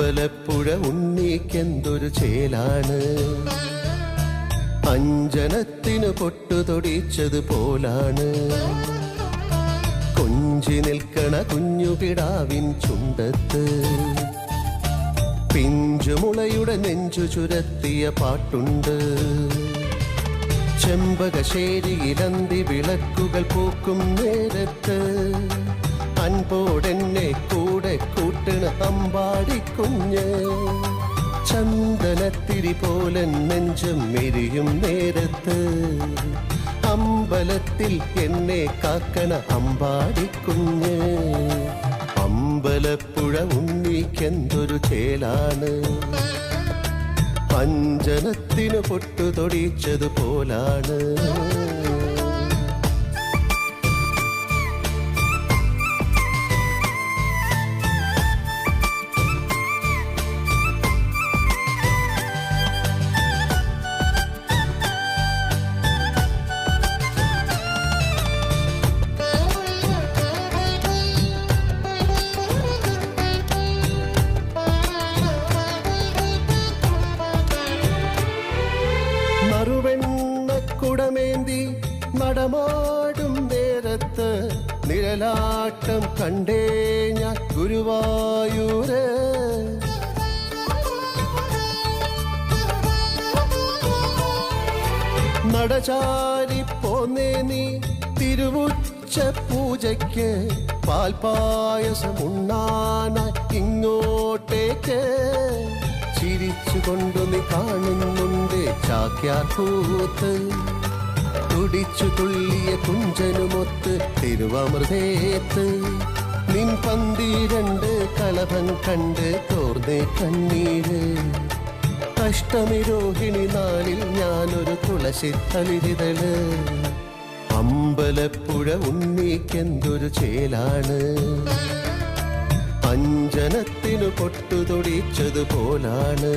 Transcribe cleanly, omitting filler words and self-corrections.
അമ്പലപ്പുഴ ഉണ്ണിക്കെന്തൊരു ചേലാണ്, അഞ്ജനത്തിനു പൊട്ടുതൊടിച്ചത് പോലാണ്. കൊഞ്ചി നിൽക്കണ കുഞ്ഞുകിടാവിൻ ചുണ്ടത്ത് പിഞ്ചുമുളയുടെ നെഞ്ചു ചുരത്തിയ പാട്ടുണ്ട്. ചെമ്പകശ്ശേരിയിലന്തി വിളക്കുകൾ പൂക്കും നേരത്ത് അൻപോടെന്നെ കൂടെ കൂട്ടണ അമ്പാടിക്കുഞ്ഞ്. ചന്ദനത്തിരി പോലെ നെഞ്ചും എരിയും നേരത്ത് അമ്പലത്തിൽ എന്നെ കാക്കണ അമ്പാടിക്കുഞ്ഞ്. അമ്പലപ്പുഴ ഉണ്ണിക്കെന്തൊരു ചേലാണ്, അഞ്ജനത്തിനു പൊട്ടുതൊടിച്ചത് പോലാണ്. കുടമേന്തി നടമാടും നേരത്ത് നിഴലാട്ടം കണ്ടേ ഞാൻ ഗുരുവായൂര്. നടചാരി പോന്നേ നീ തിരുവുച്ച പൂജയ്ക്ക്, പാൽപായസമുണ്ണാനായി ഇങ്ങോട്ടേക്ക്. ചിരിച്ചുകൊണ്ടു നീ കാണുന്നുണ്ട് ചാക്യാർ കൂത്ത്, തുടിച്ചു തുള്ളിയ കുഞ്ചനുമൊത്ത് തിരുവമൃതേത്ത്. നിൻ 12 കളഭം കണ്ട് തോർന്നേ കണ്ണീര്. അഷ്ടമി രോഹിണി നാളിൽ ഞാനൊരു തുളസി തളിരിതള്. അമ്പലപ്പുഴ ഉണ്ണിക്കെന്തൊരു ചേലാണ്, അഞ്ജനത്തിനു പൊട്ടുതൊടിച്ചത് പോലാണ്.